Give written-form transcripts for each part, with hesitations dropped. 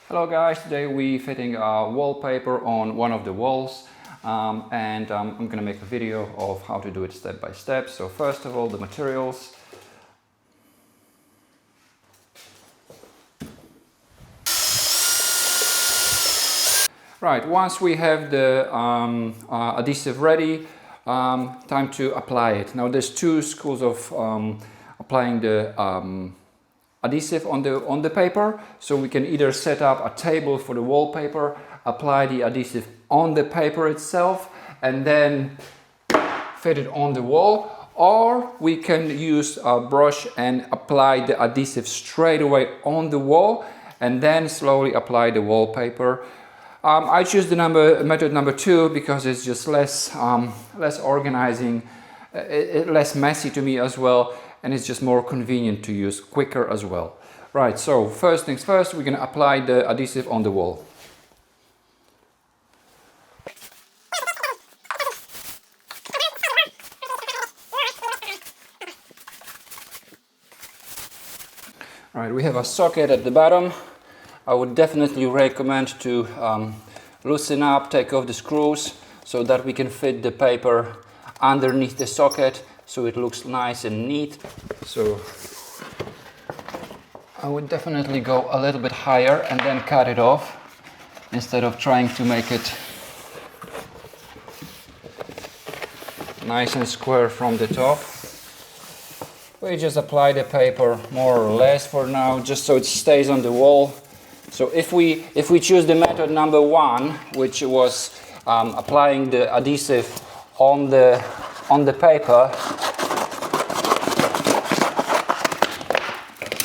Hello guys, today we're fitting a wallpaper on one of the walls and I'm gonna make a video of how to do it step by step. So first of all, the materials. Right, once we have the adhesive ready, time to apply it. Now there's two schools of applying the adhesive on the paper. So we can either set up a table for the wallpaper, apply the adhesive on the paper itself, and then fit it on the wall, or we can use a brush and apply the adhesive straight away on the wall and then slowly apply the wallpaper. I choose the method number 2 because it's just less organizing, less messy to me as well, and it's just more convenient to use, quicker as well. Right, so first things first, we're gonna apply the adhesive on the wall. Right, we have a socket at the bottom. I would definitely recommend to loosen up, take off the screws so that we can fit the paper underneath the socket so it looks nice and neat. So I would definitely go a little bit higher and then cut it off instead of trying to make it nice and square from the top. We just apply the paper more or less for now, just so it stays on the wall. So if we choose the method number 1, which was applying the adhesive on the paper,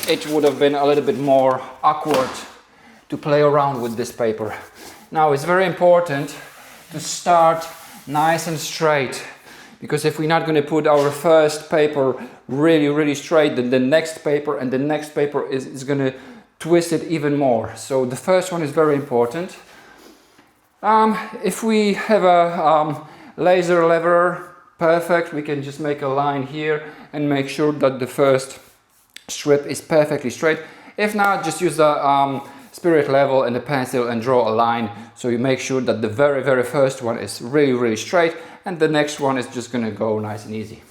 it would have been a little bit more awkward to play around with this paper. Now it's very important to start nice and straight, because if we're not going to put our first paper really straight, then the next paper and the next paper is going to twist it even more. So the first one is very important. If we have a laser lever, perfect, we can just make a line here and make sure that the first strip is perfectly straight. If not, just use the spirit level and the pencil and draw a line, so you make sure that the very first one is really straight and the next one is just gonna go nice and easy.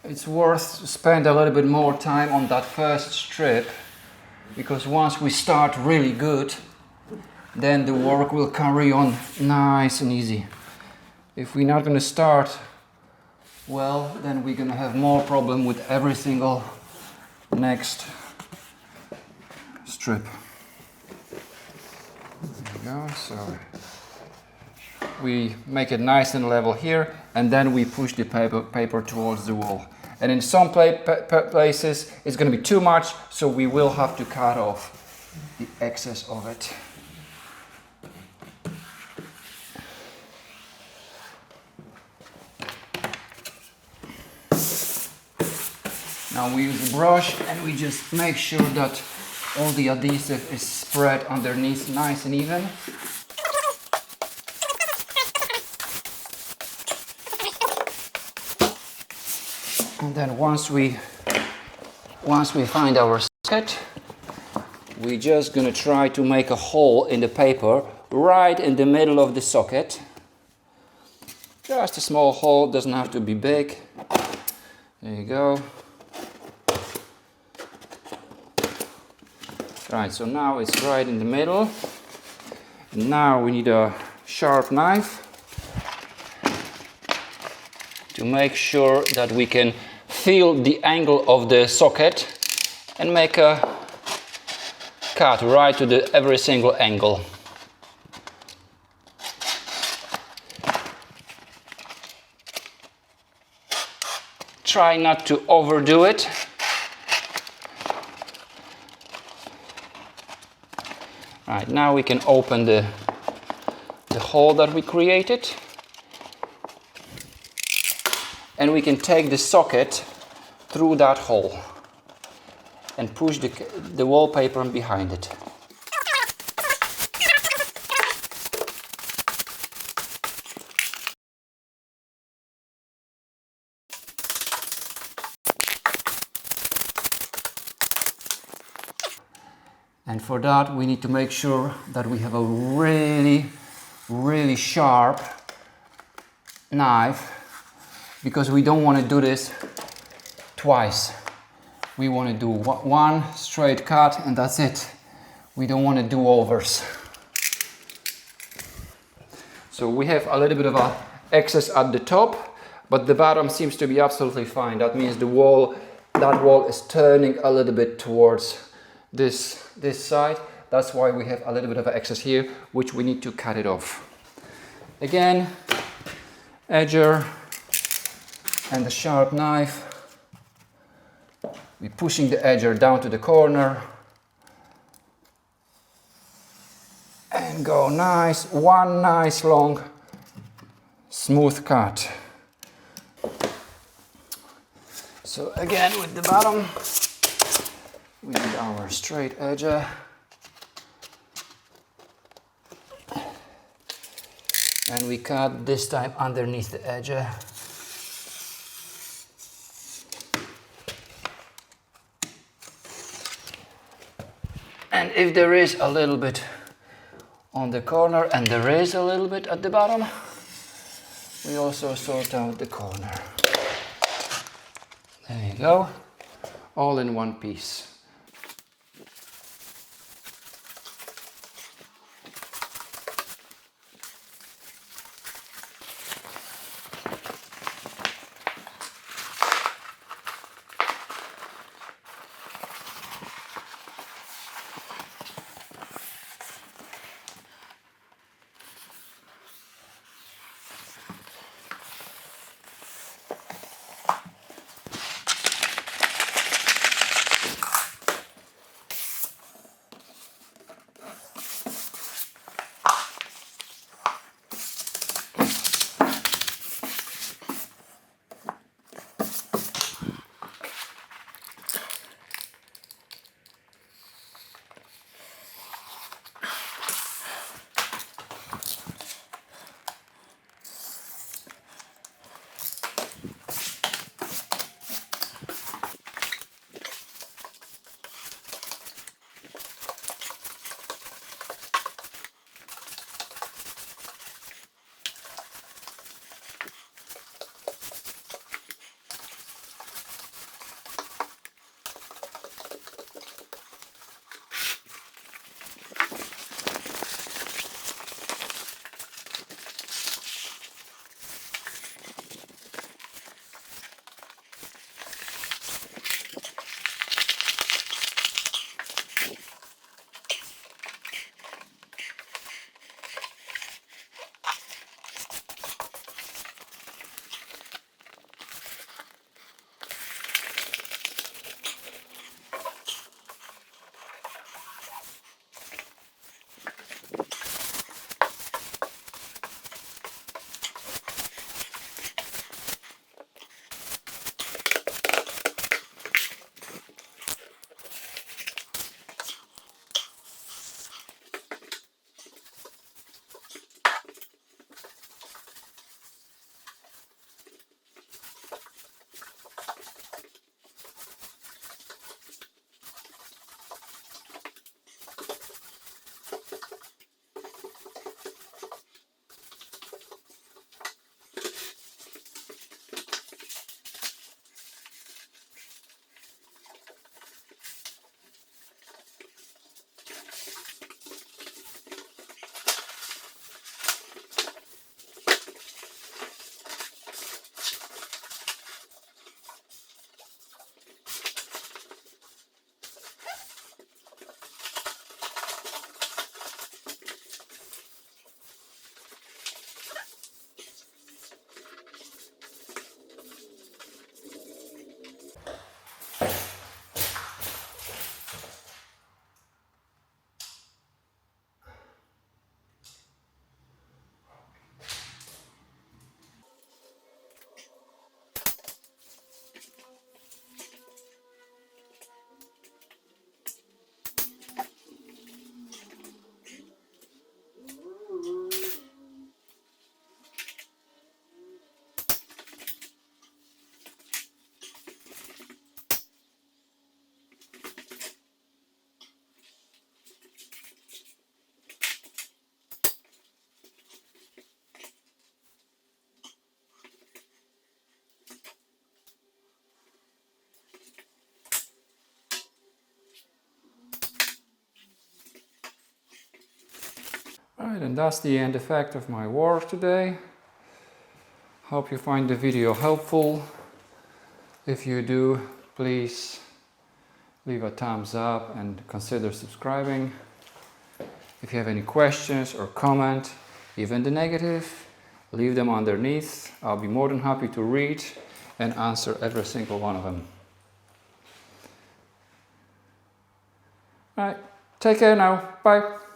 It's worth to spend a little bit more time on that first strip, because once we start really good, then the work will carry on nice and easy. If we're not gonna start well, then we're gonna have more problem with every single next strip. There we go. So we make it nice and level here, and then we push the paper towards the wall. And in some places it's going to be too much, so we will have to cut off the excess of it. Now we use a brush and we just make sure that all the adhesive is spread underneath nice and even. And then once we find our socket, we're just gonna try to make a hole in the paper right in the middle of the socket. Just a small hole, doesn't have to be big. There you go. Right, so now it's right in the middle. And now we need a sharp knife to make sure that we can feel the angle of the socket and make a cut right to every single angle. Try not to overdo it. Right, now we can open the hole that we created, and we can take the socket through that hole and push the wallpaper behind it. And for that we need to make sure that we have a really sharp knife, because we don't want to do this twice. We want to do one straight cut and that's it. We don't want to do overs. So we have a little bit of a excess at the top, but the bottom seems to be absolutely fine. That means that wall is turning a little bit towards this side. That's why we have a little bit of excess here, which we need to cut it off. Again, edger and the sharp knife. We're pushing the edger down to the corner and go one nice long smooth cut. So again, with the bottom we need our straight edger. And we cut this time underneath the edger. And if there is a little bit on the corner, and there is a little bit at the bottom, we also sort out the corner. There you go, all in one piece. Right, and that's the end effect of my work today. Hope you find the video helpful. If you do, please leave a thumbs up and consider subscribing. If you have any questions or comment, even the negative, leave them underneath. I'll be more than happy to read and answer every single one of them. All right, take care now. Bye.